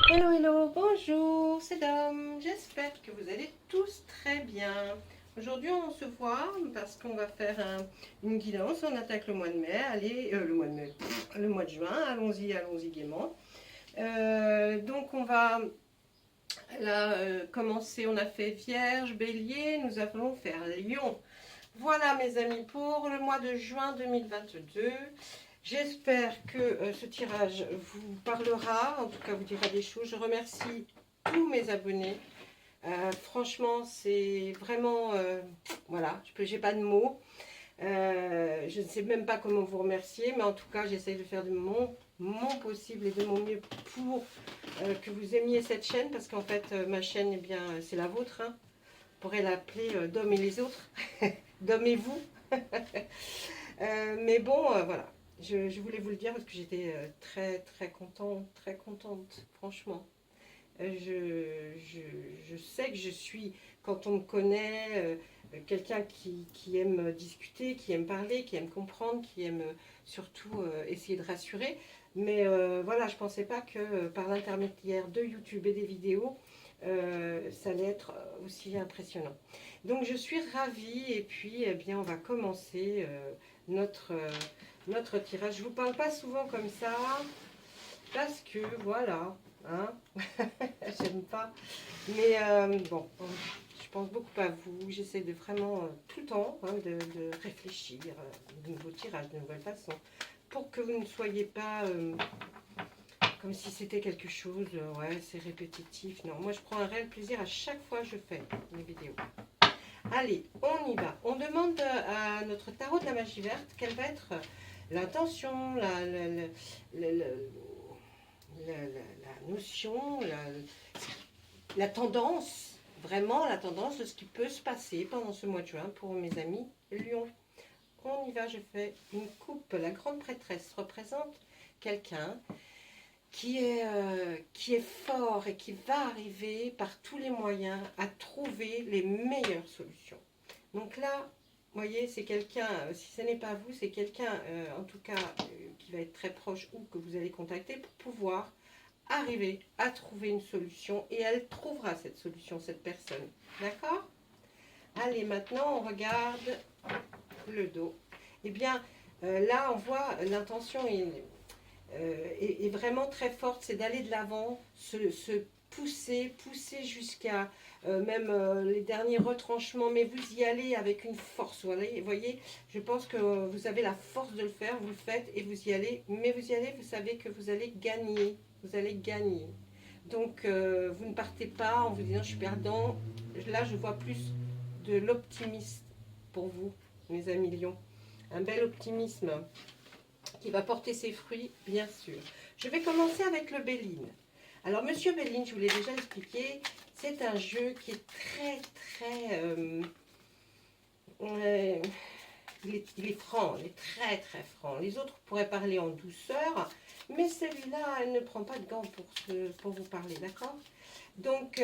Hello, hello, bonjour, c'est Dom. J'espère que vous allez tous très bien. Aujourd'hui, on se voit parce qu'on va faire une guidance. On attaque le mois de mai. Allez, le mois de mai, le mois de juin. Allons-y, allons-y gaiement. Donc, on va là commencer. On a fait Vierge, Bélier. Nous allons faire Lion. Voilà, mes amis, pour le mois de juin 2022. J'espère que ce tirage vous parlera, en tout cas vous dira des choses. Je remercie tous mes abonnés. Franchement, c'est vraiment... voilà, je n'ai pas de mots. Je ne sais même pas comment vous remercier, mais en tout cas, j'essaye de faire de mon possible et de mon mieux pour que vous aimiez cette chaîne, parce qu'en fait, ma chaîne, eh bien, c'est la vôtre. Hein. On pourrait l'appeler Dom et les autres. Dom et vous. Mais bon, voilà. Je voulais vous le dire parce que j'étais très contente, franchement. Je sais que je suis, quand on me connaît, quelqu'un qui aime discuter, qui aime parler, qui aime comprendre, qui aime surtout essayer de rassurer. Mais voilà, je ne pensais pas que par l'intermédiaire de YouTube et des vidéos, ça allait être aussi impressionnant. Donc je suis ravie et puis eh bien on va commencer notre tirage. Je ne vous parle pas souvent comme ça parce que voilà, hein, j'aime pas. Mais bon, je pense beaucoup à vous. J'essaie de vraiment tout le temps de réfléchir de nouveaux tirages, de nouvelles façons pour que vous ne soyez pas comme si c'était quelque chose, ouais, c'est répétitif. Non, moi je prends un réel plaisir à chaque fois que je fais mes vidéos. Allez, on y va. On demande à notre tarot de la magie verte quelle va être l'intention, la notion, la tendance, vraiment la tendance de ce qui peut se passer pendant ce mois de juin pour mes amis Lion. On y va, je fais une coupe. La grande prêtresse représente quelqu'un qui est fort et qui va arriver par tous les moyens à trouver les meilleures solutions. Donc là, vous voyez, c'est quelqu'un, si ce n'est pas vous, c'est quelqu'un, en tout cas, qui va être très proche ou que vous allez contacter pour pouvoir arriver à trouver une solution. Et elle trouvera cette solution, cette personne. D'accord? Allez, maintenant, on regarde le dos. Eh bien, là, on voit l'intention est vraiment très forte, c'est d'aller de l'avant, se pousser jusqu'à même les derniers retranchements, mais vous y allez avec une force. Vous voyez, je pense que vous avez la force de le faire, vous le faites et vous y allez, mais vous y allez, vous savez que vous allez gagner, vous allez gagner. Donc, vous ne partez pas en vous disant je suis perdant. Là, je vois plus de l'optimisme pour vous, mes amis Lions. Un bel optimisme qui va porter ses fruits, bien sûr. Je vais commencer avec le Béline. Alors, Monsieur Béline, je vous l'ai déjà expliqué, c'est un jeu qui est très... il est franc, il est très franc. Les autres pourraient parler en douceur, mais celui-là, elle ne prend pas de gants pour vous parler, d'accord? Donc,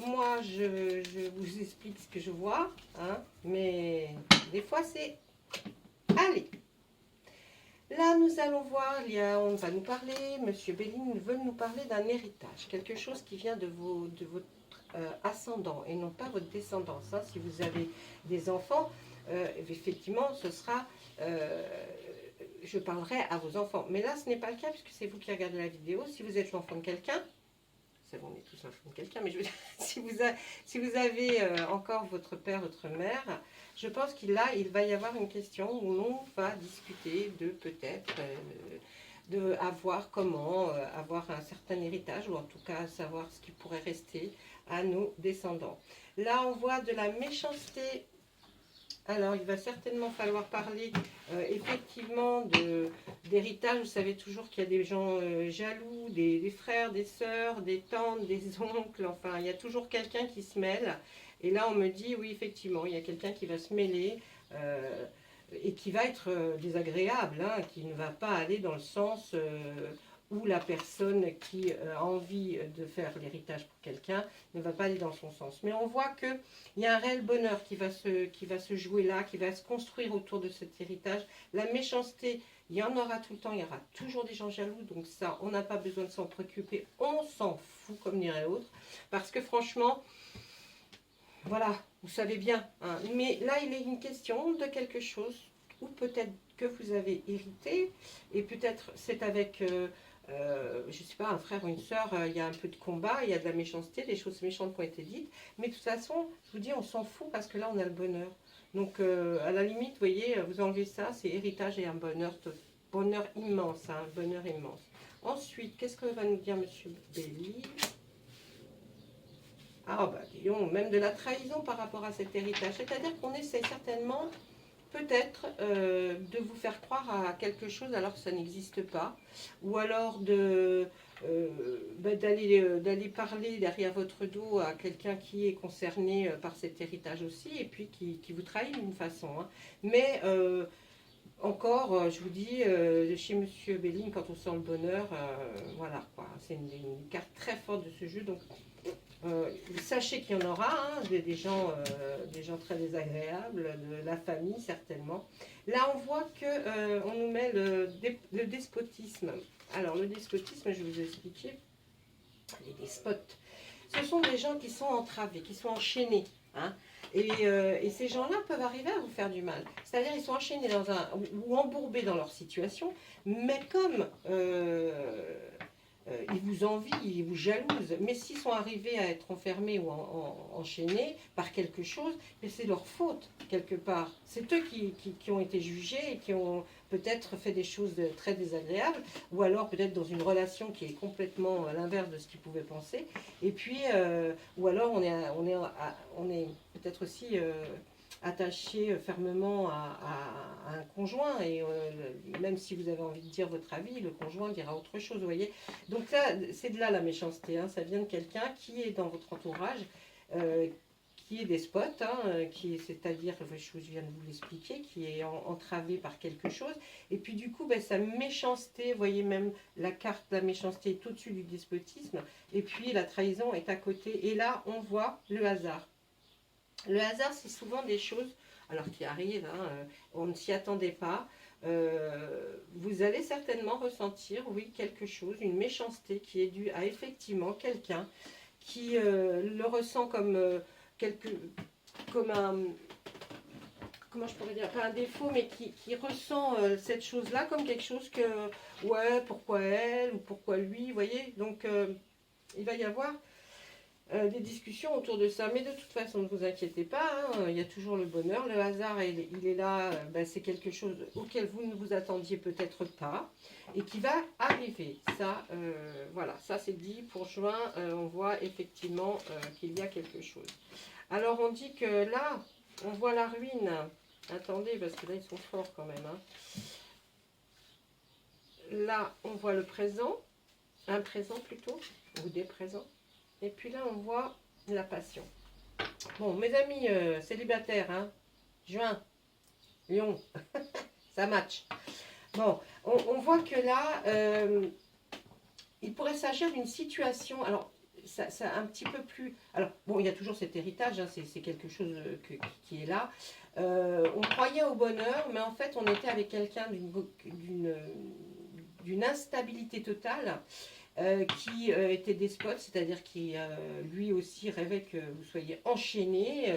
moi, je vous explique ce que je vois, hein, mais des fois, c'est... Allez! Là, nous allons voir, on va nous parler, Monsieur Béline veut nous parler d'un héritage, quelque chose qui vient de votre ascendant et non pas votre descendance. Hein. Si vous avez des enfants, effectivement, ce sera, je parlerai à vos enfants. Mais là, ce n'est pas le cas puisque c'est vous qui regardez la vidéo. Si vous êtes l'enfant de quelqu'un, c'est bon, on est tous l'enfant de quelqu'un, mais je veux dire, si vous avez encore votre père, votre mère, je pense qu'il il va y avoir une question où l'on va discuter de peut-être de avoir comment avoir un certain héritage ou en tout cas savoir ce qui pourrait rester à nos descendants. Là, on voit de la méchanceté. Alors, il va certainement falloir parler effectivement d'héritage. Vous savez toujours qu'il y a des gens jaloux, des frères, des sœurs, des tantes, des oncles. Enfin, il y a toujours quelqu'un qui se mêle. Et là, on me dit, oui, effectivement, il y a quelqu'un qui va se mêler et qui va être désagréable, hein, qui ne va pas aller dans le sens ou la personne qui a envie de faire l'héritage pour quelqu'un ne va pas aller dans son sens. Mais on voit qu'il y a un réel bonheur qui va se jouer là, qui va se construire autour de cet héritage. La méchanceté, il y en aura tout le temps, il y aura toujours des gens jaloux, donc ça, on n'a pas besoin de s'en préoccuper, on s'en fout, comme dirait l'autre, parce que franchement, voilà, vous savez bien, hein. Mais là, il est une question de quelque chose, ou peut-être que vous avez hérité, et peut-être c'est avec, je ne sais pas, un frère ou une sœur, il y a un peu de combat, il y a de la méchanceté, des choses méchantes qui ont été dites, mais de toute façon, je vous dis, on s'en fout, parce que là, on a le bonheur. Donc, à la limite, vous voyez, vous enlevez ça, c'est héritage et un bonheur immense, hein, un bonheur immense. Ensuite, qu'est-ce que va nous dire Monsieur Belli? Ah bah disons, même de la trahison par rapport à cet héritage. C'est-à-dire qu'on essaie certainement, peut-être, de vous faire croire à quelque chose alors que ça n'existe pas. Ou alors d'aller parler derrière votre dos à quelqu'un qui est concerné par cet héritage aussi, et puis qui vous trahit d'une façon, hein. Mais encore, je vous dis, chez Monsieur Belling, quand on sent le bonheur, voilà quoi, c'est une carte très forte de ce jeu. Donc sachez qu'il y en aura, hein, des gens très désagréables, de la famille certainement. Là, on voit que on nous met le despotisme. Alors, le despotisme, je vais vous expliquer. Les despotes, ce sont des gens qui sont entravés, qui sont enchaînés, hein. Et ces gens-là peuvent arriver à vous faire du mal. C'est-à-dire ils sont enchaînés ou embourbés dans leur situation, mais comme ils vous envient, ils vous jalousent. Mais s'ils sont arrivés à être enfermés ou enchaînés par quelque chose, c'est leur faute, quelque part. C'est eux qui ont été jugés et qui ont peut-être fait des choses très désagréables, ou alors peut-être dans une relation qui est complètement à l'inverse de ce qu'ils pouvaient penser. Et puis, ou alors on est peut-être aussi attaché fermement à un conjoint, et même si vous avez envie de dire votre avis, le conjoint dira autre chose, vous voyez. Donc là, c'est de là la méchanceté, hein. Ça vient de quelqu'un qui est dans votre entourage, qui est despote, hein, c'est-à-dire, je viens de vous l'expliquer, qui est entravé par quelque chose, et puis du coup, ben, sa méchanceté, vous voyez, même la carte de la méchanceté est au-dessus du despotisme, et puis la trahison est à côté, et là, on voit le hasard. Le hasard, c'est souvent des choses, alors qui arrivent, hein, on ne s'y attendait pas. Vous allez certainement ressentir, oui, quelque chose, une méchanceté qui est due à effectivement quelqu'un qui le ressent comme un, comment je pourrais dire, pas un défaut, mais qui ressent cette chose-là comme quelque chose que, ouais, pourquoi elle ou pourquoi lui, vous voyez. Donc, il va y avoir des discussions autour de ça, mais de toute façon ne vous inquiétez pas, hein, il y a toujours le bonheur, le hasard il est là, ben, c'est quelque chose auquel vous ne vous attendiez peut-être pas et qui va arriver, ça voilà, ça c'est dit pour juin, on voit effectivement qu'il y a quelque chose. Alors on dit que là, on voit la ruine, attendez parce que là ils sont forts quand même, hein. Là on voit le présent, un présent plutôt, ou des présents. Et puis là, on voit la passion. Bon, mes amis célibataires, hein, juin, lion, ça match. Bon, on voit que là, il pourrait s'agir d'une situation, alors, ça un petit peu plus... Alors, bon, il y a toujours cet héritage, hein, c'est quelque chose qui est là. On croyait au bonheur, mais en fait, on était avec quelqu'un d'une instabilité totale. Qui était despote, c'est-à-dire qui lui aussi rêvait que vous soyez enchaîné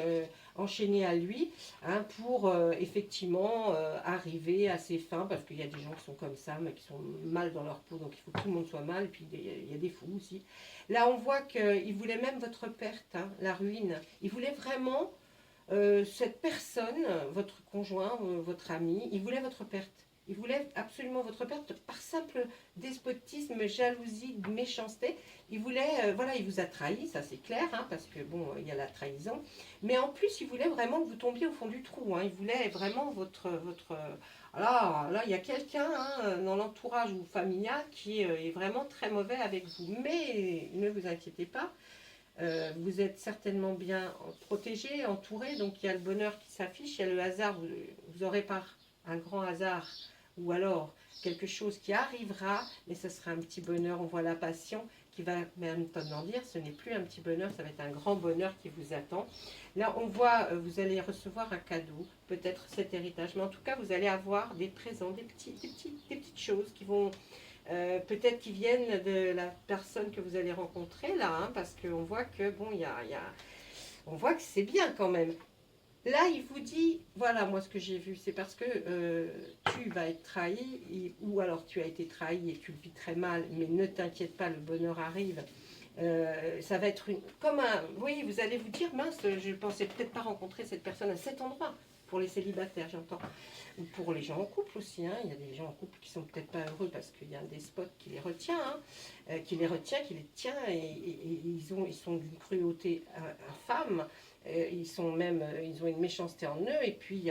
à lui, hein, pour effectivement arriver à ses fins, parce qu'il y a des gens qui sont comme ça, mais qui sont mal dans leur peau, donc il faut que tout le monde soit mal, et puis il y a des fous aussi. Là on voit qu'il voulait même votre perte, hein, la ruine, il voulait vraiment cette personne, votre conjoint, votre ami, il voulait votre perte. Il voulait absolument votre perte par simple despotisme, jalousie, méchanceté. Il voulait, voilà, il vous a trahi, ça c'est clair, hein, parce que bon, il y a la trahison. Mais en plus, il voulait vraiment que vous tombiez au fond du trou, hein. Il voulait vraiment là, il y a quelqu'un, hein, dans l'entourage ou familial qui est vraiment très mauvais avec vous. Mais ne vous inquiétez pas. Vous êtes certainement bien protégé, entouré, donc il y a le bonheur qui s'affiche, il y a le hasard, vous aurez par un grand hasard, ou alors quelque chose qui arrivera, mais ce sera un petit bonheur. On voit la passion qui va maintenant dire, ce n'est plus un petit bonheur, ça va être un grand bonheur qui vous attend. Là, on voit, vous allez recevoir un cadeau, peut-être cet héritage, mais en tout cas, vous allez avoir des présents, des petites choses qui vont, peut-être qui viennent de la personne que vous allez rencontrer là, hein, parce qu'on voit que, bon, on voit que c'est bien quand même. Là, il vous dit, voilà, moi ce que j'ai vu, c'est parce que tu vas être trahi, ou alors tu as été trahi et tu le vis très mal, mais ne t'inquiète pas, le bonheur arrive. Ça va être comme un... Oui, vous allez vous dire, mince, je ne pensais peut-être pas rencontrer cette personne à cet endroit, pour les célibataires, j'entends. Ou pour les gens en couple aussi, hein. Il y a des gens en couple qui sont peut-être pas heureux parce qu'il y a un despote qui les retient, hein, qui les tient, et ils sont d'une cruauté infâme. Ils ont une méchanceté en eux, et puis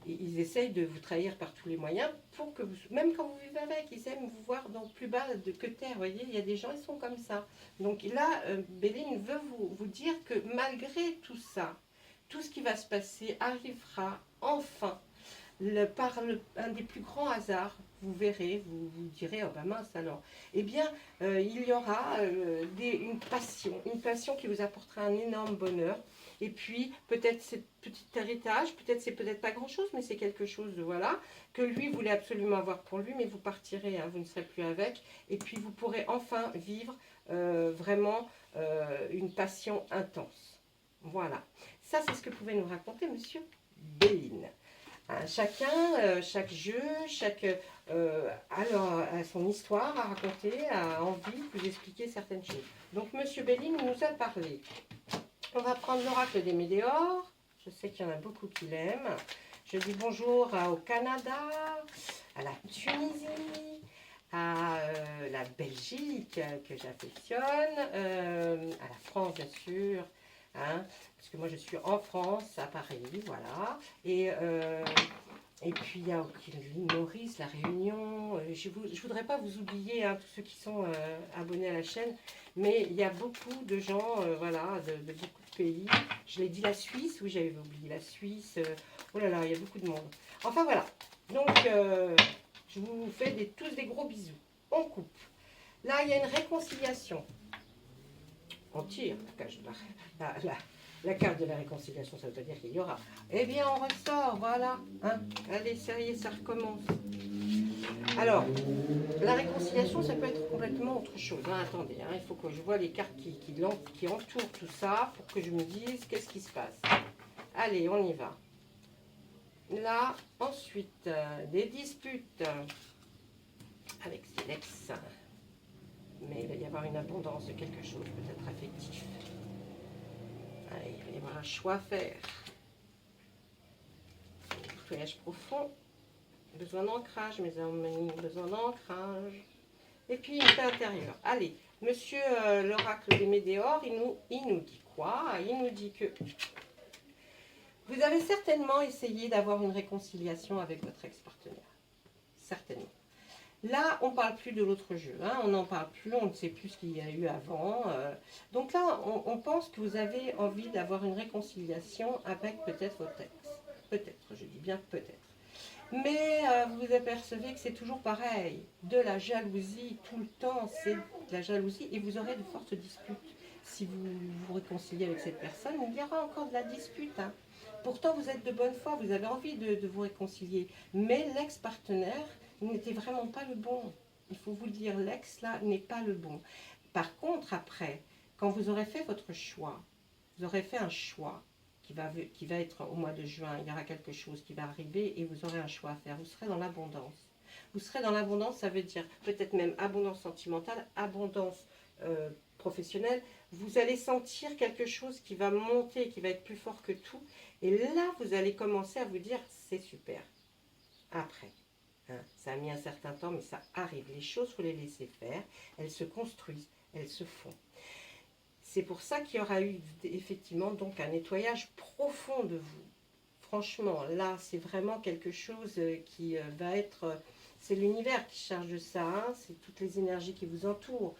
ils essayent de vous trahir par tous les moyens pour que vous, même quand vous vivez avec, ils aiment vous voir dans plus bas que terre. Vous voyez, il y a des gens, ils sont comme ça. Donc là, Béline veut vous dire que malgré tout ça, tout ce qui va se passer arrivera enfin par un des plus grands hasards. Vous verrez, vous direz, oh ben mince alors. Eh bien, il y aura une passion qui vous apportera un énorme bonheur. Et puis, peut-être ce petit héritage, c'est peut-être pas grand-chose, mais c'est quelque chose, voilà, que lui voulait absolument avoir pour lui, mais vous partirez, hein, vous ne serez plus avec. Et puis, vous pourrez enfin vivre vraiment une passion intense. Voilà. Ça, c'est ce que pouvait nous raconter Monsieur Béline. Hein, chaque jeu, a son histoire à raconter, a envie de vous expliquer certaines choses. Donc, Monsieur Béline nous a parlé. On va prendre l'oracle des Médéors. Je sais qu'il y en a beaucoup qui l'aiment. Je dis bonjour au Canada, à la Tunisie, à la Belgique que j'affectionne, à la France bien sûr, hein, parce que moi je suis en France, à Paris, voilà, et puis il y a l'île Maurice, la Réunion. Je ne voudrais pas vous oublier, hein, tous ceux qui sont abonnés à la chaîne, mais il y a beaucoup de gens, voilà, de beaucoup de pays. Je l'ai dit, la Suisse, oui j'avais oublié la Suisse, oh là là, il y a beaucoup de monde. Enfin voilà, donc je vous fais tous des gros bisous. On coupe. Là, il y a une réconciliation. On tire la carte de la réconciliation, ça veut pas dire qu'il y aura. Eh bien, on ressort, voilà. Hein. Allez, ça y est, ça recommence. Alors, la réconciliation, ça peut être complètement autre chose. Hein. Attendez, hein, il faut que je vois les cartes qui entourent tout ça pour que je me dise qu'est-ce qui se passe. Allez, on y va. Là, ensuite, des disputes avec ses ex. Mais il va y avoir une abondance de quelque chose, peut-être affectif. Allez, il va y avoir un choix à faire. Nettoyage profond. Besoin d'ancrage, mes amis, besoin d'ancrage. Et puis une paix intérieure. Allez, monsieur l'oracle des Médéors, il nous dit quoi? Il nous dit que vous avez certainement essayé d'avoir une réconciliation avec votre ex-partenaire. Certainement. Là, on ne parle plus de l'autre jeu, hein, on n'en parle plus, on ne sait plus ce qu'il y a eu avant. Donc là, on pense que vous avez envie d'avoir une réconciliation avec peut-être votre ex. Peut-être, je dis bien peut-être. Mais vous vous apercevez que c'est toujours pareil. De la jalousie, tout le temps, c'est de la jalousie. Et vous aurez de fortes disputes. Si vous vous réconciliez avec cette personne, il y aura encore de la dispute. Hein. Pourtant, vous êtes de bonne foi, vous avez envie de vous réconcilier. Mais l'ex-partenaire n'était vraiment pas le bon. Il faut vous le dire, l'ex, là, n'est pas le bon. Par contre, après, quand vous aurez fait votre choix, vous aurez fait un choix qui va être au mois de juin, il y aura quelque chose qui va arriver et vous aurez un choix à faire. Vous serez dans l'abondance. Vous serez dans l'abondance, ça veut dire peut-être même abondance sentimentale, abondance professionnelle. Vous allez sentir quelque chose qui va monter, qui va être plus fort que tout. Et là, vous allez commencer à vous dire, c'est super. Après. Hein, ça a mis un certain temps, mais ça arrive. Les choses, il faut les laisser faire. Elles se construisent, elles se font. C'est pour ça qu'il y aura eu effectivement donc un nettoyage profond de vous. Franchement, là, c'est vraiment quelque chose qui va être... c'est l'univers qui charge de ça, hein, c'est toutes les énergies qui vous entourent.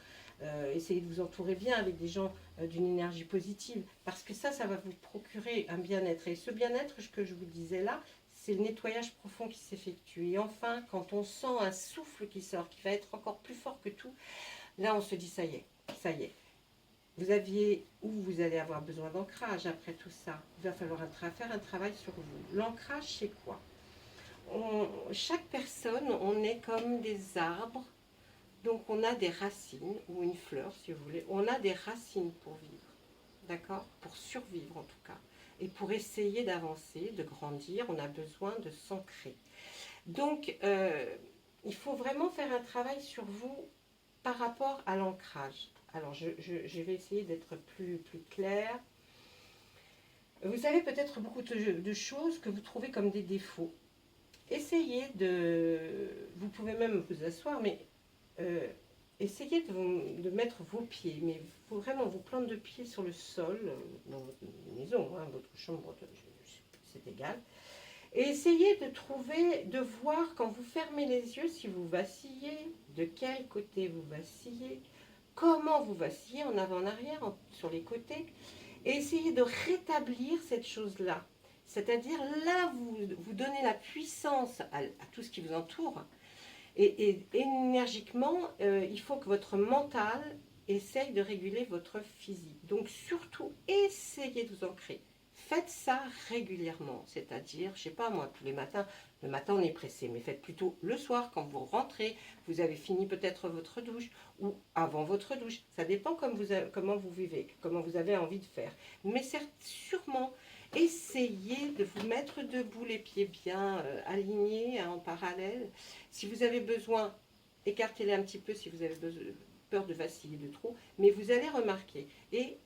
Essayez de vous entourer bien avec des gens d'une énergie positive, parce que ça va vous procurer un bien-être. Et ce bien-être, que je vous disais là, c'est le nettoyage profond qui s'effectue. Et enfin, quand on sent un souffle qui sort, qui va être encore plus fort que tout, là on se dit ça y est, ça y est. Vous aviez, ou vous allez avoir besoin d'ancrage après tout ça. Il va falloir faire un travail sur vous. L'ancrage, c'est quoi? Chaque personne, on est comme des arbres. Donc on a des racines, ou une fleur si vous voulez. On a des racines pour vivre. D'accord? Pour survivre en tout cas. Et pour essayer d'avancer, de grandir, on a besoin de s'ancrer. Donc, il faut vraiment faire un travail sur vous par rapport à l'ancrage. Alors, je vais essayer d'être plus claire. Vous avez peut-être beaucoup de choses que vous trouvez comme des défauts. Essayez de... Vous pouvez même vous asseoir, mais essayez de mettre vos pieds, mais il faut vraiment vos plantes de pieds sur le sol, dans votre maison, hein, votre chambre, c'est égal. Et essayez de trouver, de voir quand vous fermez les yeux, si vous vacillez, de quel côté vous vacillez, comment vous vacillez, en avant, en arrière, sur les côtés, et essayez de rétablir cette chose-là. C'est-à-dire, là, vous donnez la puissance à tout ce qui vous entoure, et énergiquement, il faut que votre mental essaye de réguler votre physique. Donc surtout, essayez de vous ancrer. Faites ça régulièrement, c'est-à-dire, je ne sais pas moi, tous les matins. Le matin, on est pressé, mais faites plutôt le soir, quand vous rentrez, vous avez fini peut-être votre douche, ou avant votre douche. Ça dépend comment vous vivez, comment vous avez envie de faire. Mais sûrement, essayez de vous mettre debout, les pieds bien alignés, hein, en parallèle. Si vous avez besoin, écartez-les un petit peu si vous avez peur de vaciller de trop, mais vous allez remarquer. Et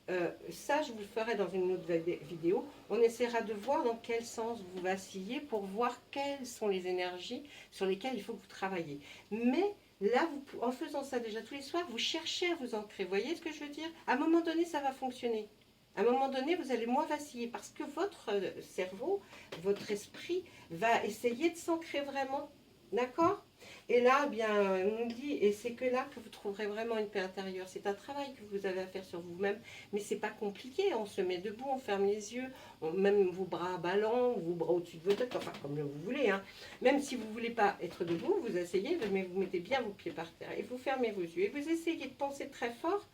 ça, je vous le ferai dans une autre vidéo. On essaiera de voir dans quel sens vous vacillez pour voir quelles sont les énergies sur lesquelles il faut que vous travaillez. Mais là, en faisant ça déjà tous les soirs, vous cherchez à vous ancrer. Vous voyez ce que je veux dire? À un moment donné, ça va fonctionner. À un moment donné, vous allez moins vaciller parce que votre cerveau, votre esprit va essayer de s'ancrer vraiment. D'accord? Et là, bien, on nous dit, et c'est que là que vous trouverez vraiment une paix intérieure. C'est un travail que vous avez à faire sur vous-même, mais c'est pas compliqué. On se met debout, on ferme les yeux, même vos bras ballants, vos bras au-dessus de votre tête, enfin comme vous voulez. Hein. Même si vous ne voulez pas être debout, vous essayez, mais vous mettez bien vos pieds par terre et vous fermez vos yeux. Et vous essayez de penser très fort.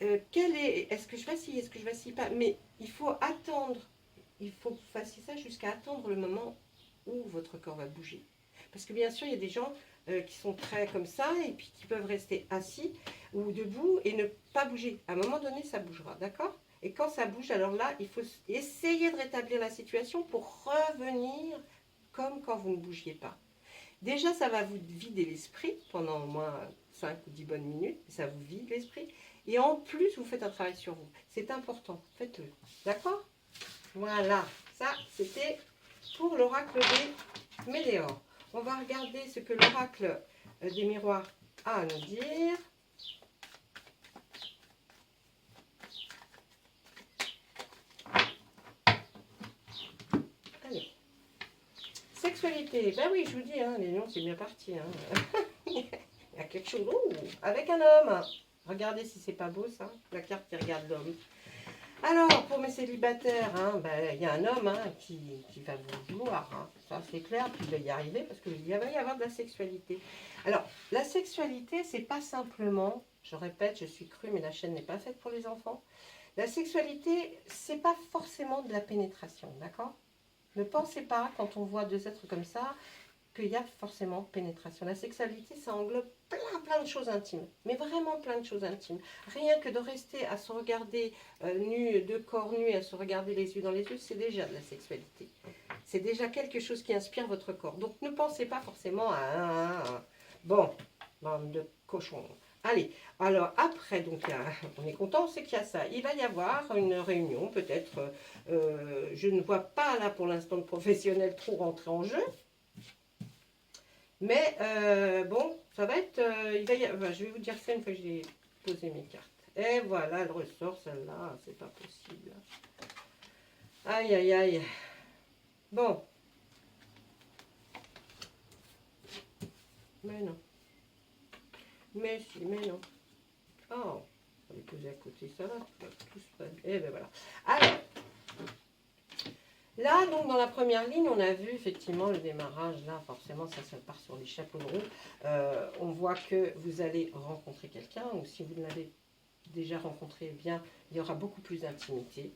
Est-ce que je vacille, est-ce que je vacille pas? Mais il faut attendre, il faut que vous fassiez ça jusqu'à attendre le moment où votre corps va bouger. Parce que bien sûr, il y a des gens qui sont très comme ça et puis qui peuvent rester assis ou debout et ne pas bouger. À un moment donné, ça bougera, d'accord? Et quand ça bouge, alors là, il faut essayer de rétablir la situation pour revenir comme quand vous ne bougiez pas. Déjà, ça va vous vider l'esprit pendant au moins 5 ou 10 bonnes minutes. Ça vous vide l'esprit. Et en plus, vous faites un travail sur vous. C'est important. Faites-le. D'accord? Voilà. Ça, c'était pour l'oracle des Méléores. On va regarder ce que l'oracle des miroirs a à nous dire. Allez. Sexualité. Ben oui, je vous dis, hein, les lions, c'est bien parti. Hein. Il y a quelque chose. Ouh, avec un homme. Regardez si c'est pas beau, ça. La carte qui regarde l'homme. Alors, pour mes célibataires, hein, ben, y a un homme hein, qui va vous vouloir. Hein. Ça, c'est clair, puis il va y arriver parce qu'il va y avoir de la sexualité. Alors, la sexualité, c'est pas simplement, je répète, je suis crue, mais la chaîne n'est pas faite pour les enfants. La sexualité, c'est pas forcément de la pénétration, d'accord? Ne pensez pas, quand on voit deux êtres comme ça, qu'il y a forcément pénétration. La sexualité, ça englobe plein de choses intimes, mais vraiment plein de choses intimes. Rien que de rester à se regarder nu, deux corps nus, à se regarder les yeux dans les yeux, c'est déjà de la sexualité. C'est déjà quelque chose qui inspire votre corps. Donc ne pensez pas forcément à bon, bande de cochons. Allez, alors après, donc on est content, c'est qu'il y a ça. Il va y avoir une réunion, peut-être, je ne vois pas là pour l'instant de professionnels trop rentrer en jeu. Mais bon, ça va être... je vais vous dire ça une fois que j'ai posé mes cartes. Et voilà, elle ressort celle-là. C'est pas possible. Aïe, aïe, aïe. Bon. Mais non. Mais si, mais non. Oh, on va les poser à côté, ça va. Tout se passe. Et ben voilà. Alors, Là, donc, dans la première ligne, on a vu effectivement le démarrage. Là, forcément, ça part sur les chapeaux de roue. On voit que vous allez rencontrer quelqu'un, ou si vous l'avez déjà rencontré, eh bien, il y aura beaucoup plus d'intimité.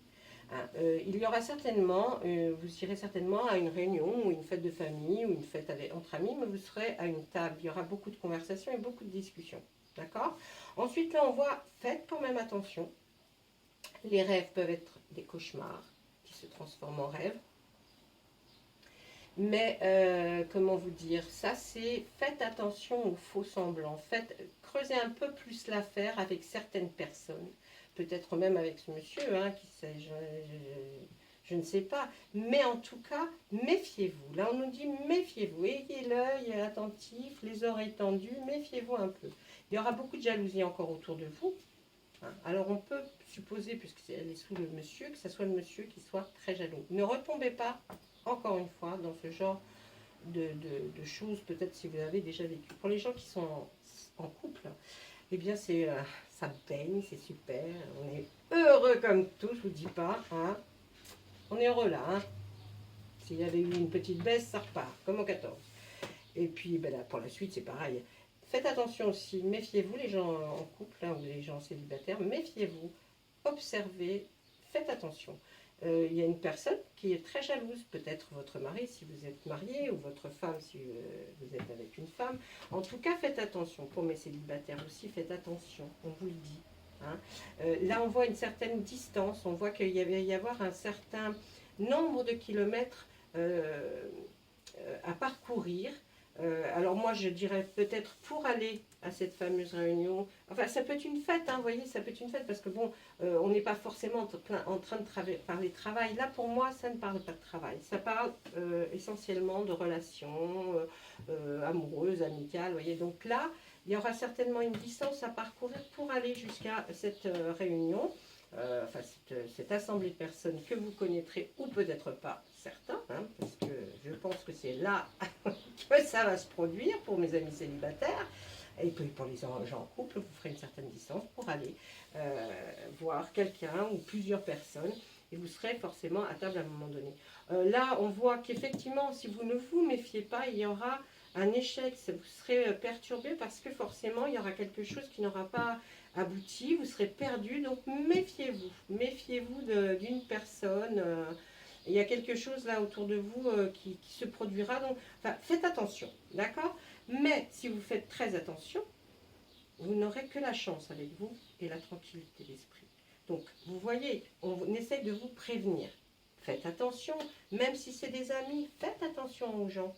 Hein. Il y aura certainement, vous irez certainement à une réunion, ou une fête de famille, ou une fête entre amis, mais vous serez à une table. Il y aura beaucoup de conversations et beaucoup de discussions. D'accord? Ensuite, là, on voit, faites quand même attention. Les rêves peuvent être des cauchemars qui se transforment en rêves. Mais comment vous dire, ça c'est, faites attention aux faux semblants, creusez un peu plus l'affaire avec certaines personnes, peut-être même avec ce monsieur, hein, qui sait, je ne sais pas, mais en tout cas, méfiez-vous, là on nous dit méfiez-vous, ayez l'œil attentif, les oreilles tendues, méfiez-vous un peu. Il y aura beaucoup de jalousie encore autour de vous, hein. Alors on peut supposer, puisqu'elle est sous le monsieur, que ce soit le monsieur qui soit très jaloux. Ne retombez pas encore une fois, dans ce genre de choses, peut-être si vous avez déjà vécu. Pour les gens qui sont en couple, eh bien, ça baigne, c'est super. On est heureux comme tout, je vous dis pas. Hein. On est heureux là. Hein. S'il y avait eu une petite baisse, ça repart, comme au 14. Et puis, ben là, pour la suite, c'est pareil. Faites attention aussi, méfiez-vous, les gens en couple, hein, ou les gens célibataires, méfiez-vous, observez, faites attention. Il y a une personne qui est très jalouse, peut-être votre mari si vous êtes marié, ou votre femme si vous êtes avec une femme. En tout cas, faites attention. Pour mes célibataires aussi, faites attention, on vous le dit. Hein. Là, on voit une certaine distance, on voit qu'il va y avoir un certain nombre de kilomètres à parcourir. Alors moi je dirais peut-être pour aller à cette fameuse réunion, enfin ça peut être une fête, hein, vous voyez, ça peut être une fête parce que bon, on n'est pas forcément en train de parler de travail. Là pour moi ça ne parle pas de travail, ça parle essentiellement de relations amoureuses, amicales, vous voyez. Donc là il y aura certainement une distance à parcourir pour aller jusqu'à cette réunion. Enfin cette assemblée de personnes que vous connaîtrez ou peut-être pas certains, hein, parce que je pense que c'est là que ça va se produire pour mes amis célibataires. Et puis pour les gens en couple, vous ferez une certaine distance pour aller voir quelqu'un ou plusieurs personnes et vous serez forcément à table à un moment donné. Là, on voit qu'effectivement, si vous ne vous méfiez pas, il y aura un échec, vous serez perturbé parce que forcément, il y aura quelque chose qui n'aura pas abouti, vous serez perdu, donc méfiez-vous d'une personne. Il y a quelque chose là autour de vous qui se produira, donc enfin, faites attention, d'accord? Mais si vous faites très attention, vous n'aurez que la chance avec vous et la tranquillité d'esprit. Donc, vous voyez, on essaye de vous prévenir. Faites attention, même si c'est des amis, faites attention aux gens.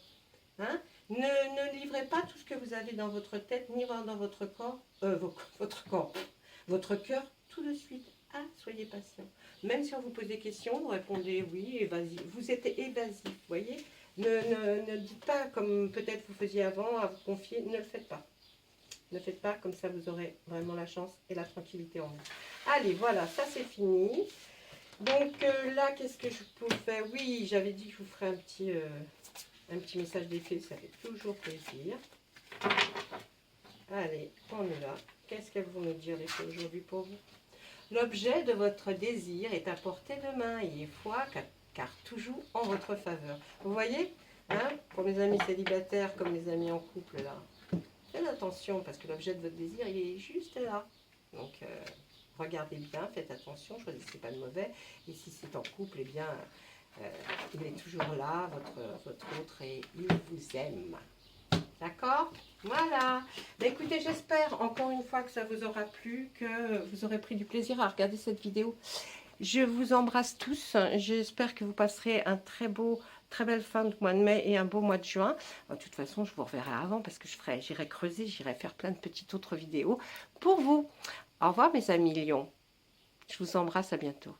Hein? Ne livrez pas tout ce que vous avez dans votre tête, ni dans votre corps, votre cœur, tout de suite. Ah, soyez patient. Même si on vous pose des questions, vous répondez oui, évasif. Vous êtes évasif, vous voyez. Ne dites pas comme peut-être vous faisiez avant, à vous confier, ne le faites pas. Ne faites pas, comme ça vous aurez vraiment la chance et la tranquillité en vous. Allez, voilà, ça c'est fini. Donc là, qu'est-ce que je peux faire? Oui, j'avais dit que je vous ferais un petit message d'effet, ça fait toujours plaisir. Allez, on y va. Qu'est-ce qu'elles vont nous dire les filles aujourd'hui pour vous? L'objet de votre désir est à portée de main, ayez foi, car toujours en votre faveur. Vous voyez, hein, pour mes amis célibataires comme les amis en couple, là, faites attention parce que l'objet de votre désir, il est juste là. Donc, regardez bien, faites attention, choisissez pas le mauvais. Et si c'est en couple, eh bien, il est toujours là, votre autre, et il vous aime. D'accord? Voilà. Bah, écoutez, j'espère encore une fois que ça vous aura plu, que vous aurez pris du plaisir à regarder cette vidéo. Je vous embrasse tous. J'espère que vous passerez un très belle fin de mois de mai et un beau mois de juin. De toute façon, je vous reverrai avant parce que j'irai creuser, j'irai faire plein de petites autres vidéos pour vous. Au revoir mes amis lions. Je vous embrasse, à bientôt.